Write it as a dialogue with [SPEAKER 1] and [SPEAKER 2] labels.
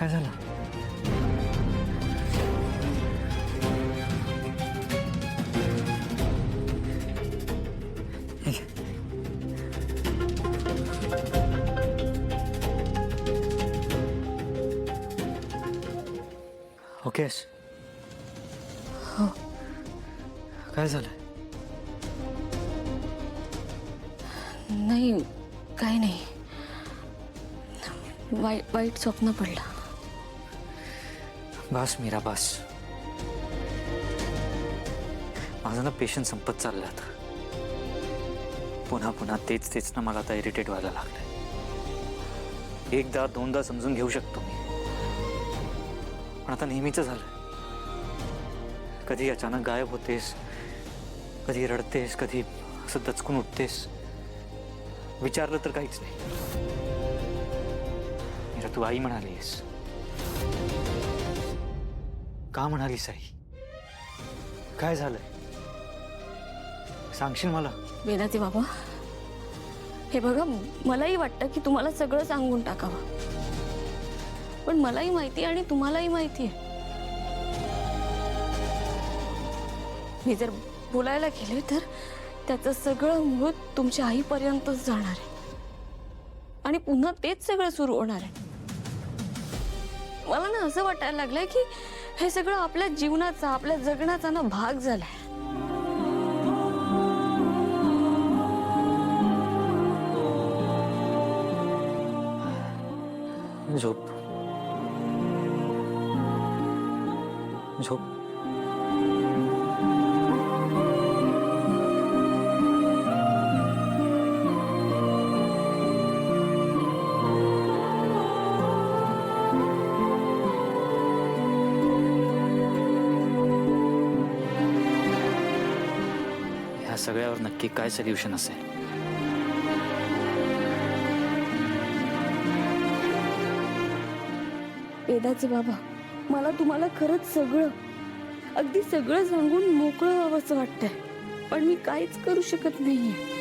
[SPEAKER 1] काय झालं? ओकेस?
[SPEAKER 2] हो.
[SPEAKER 1] काय झालं?
[SPEAKER 2] नाही, काही नाही. वाईट स्वप्न पडलं.
[SPEAKER 1] बस मीरा बस. माझा ना पेशन्स संपत चालला आता. पुन्हा पुन्हा तेच तेच ना मला आता इरिटेट व्हायला लागलंय. एकदा दोनदा समजून घेऊ शकतो मी, पण आता नेहमीच झालं. कधी अचानक गायब होतेस, कधी रडतेस, कधी असं दचकून उठतेस. विचारलं तर काहीच नाही. मीरा तू आई म्हणालीस, का म्हणालीस आई? काय झालंय सांगशील मला?
[SPEAKER 2] वेदांती बाबा, हे बघा, मलाही वाटतं की तुम्हाला सगळं सांगून टाकावं, पण मलाही माहिती आणि तुम्हालाही माहिती आहे, मी जर बोलायला गेले तर त्याचं सगळं मूळ तुमच्या आईपर्यंतच जाणार आहे आणि पुन्हा तेच सगळं सुरू होणार आहे. मला ना असं वाटायला लागलंय की हे सगळं आपल्या जीवनाचा, आपल्या जगण्याचा ना भाग झालाय.
[SPEAKER 1] झोप झोप. ह्या सगळ्यावर नक्की काय सोल्युशन असेल?
[SPEAKER 2] वेदाचे बाबा, मला तुम्हाला खरंच सगळं, अगदी सगळं सांगून मोकळं व्हावंसं वाटतंय, पण मी काहीच करू शकत नाहीये.